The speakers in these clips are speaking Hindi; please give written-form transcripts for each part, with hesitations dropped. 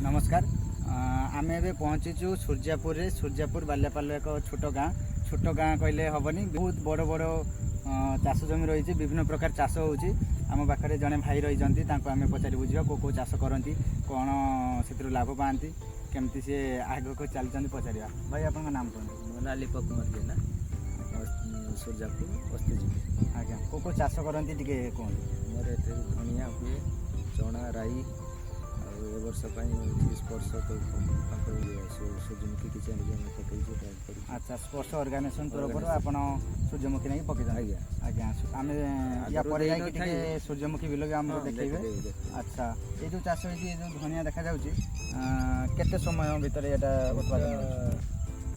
नमस्कार। आम ए पहुँचीचु सूर्यापुर बाल्यापाल एक छोट गाँ कहले हेनी बहुत बड़ बड़ चाष जमी रही विभिन्न प्रकार चाष होची आम पाखे जड़े भाई रही आम पचारि बुझा कौ चाष करती कौन से लाभ पाती केमती सी आग को चलती पचार भाई आप नाम कहते मो ना लिपक कुमार जेना सूर्यापुर अस्तिजी आज्ञा कौ चाष करती टे कहते मोर एते धनिया हुए चना राई ए वर्ष 30 वर्ष तो सूर्यमुखी किसी पकई। अच्छा स्पर्श ऑर्गेनाइजेशन तरफ आप सूर्यमुखी नहीं पकई आज्ञा आज्ञा आम या सूर्यमुखी बिल भी आमको देखेबे। अच्छा ये जो चाष होती जो धनिया देखा जाउची केते समय भितर एटा उत्पादन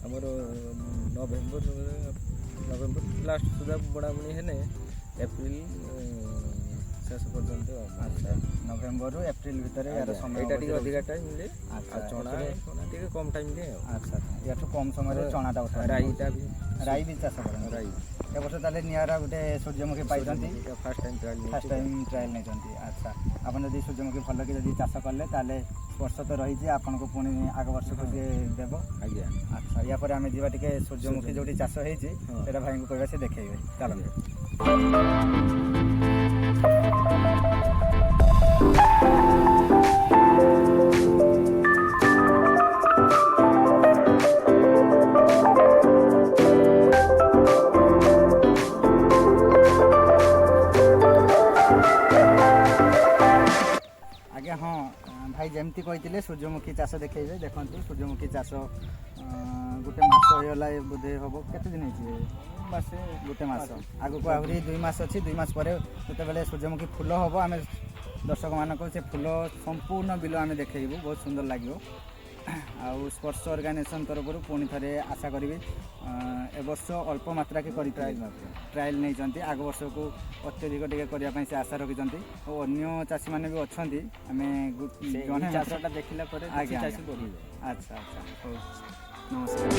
हमर नवेम्बर लास्ट सुधा बड़ा बुणी है एप्रिल शेष पर्यंत। अच्छा नवेम्बर एप्रिल भितर यार समय अधिका टाइम मिले चना कम टाइम मिले। अच्छा या कम समय चनाटा राई भी चाष कर राई ए वर्ष ताले नियारा गोटे सूर्यमुखी पाई फर्स्ट टाइम ट्रायल नहीं। अच्छा आप जब सूर्यमुखी भल कि चाष कले ताले वर्ष तो रही आपन को पुणी आग वर्ष को देव आज्ञा। अच्छा या पर आम जा टे सूर्यमुखी जो चाष होता भाई को कहवा से देखेबे चलो। आज्ञा हाँ भाई जमती कहते सूर्यमुखी चाष देखेबे देखो सूर्यमुखी चाष गोटे मास होगा बोधे हम केते दिन होते गोटे मास आग को आहरी 2 मास अच्छी 2 मास पर जो सूर्यमुखी फूल हम आम दर्शक मान से फूल संपूर्ण बिल आम देखू बहुत सुंदर लगे। आउ स्पर्श ऑर्गेनाइजेशन तरफ पुणी थे आशा करी ए वर्ष अल्प मात्रा के ट्रायल नहीं आग वर्ष को अत्यधिक टे करने से आशा रखिंट और अन्य चाषी मैंने भी अच्छा आम चाषटा देखला। अच्छा अच्छा नमस्कार।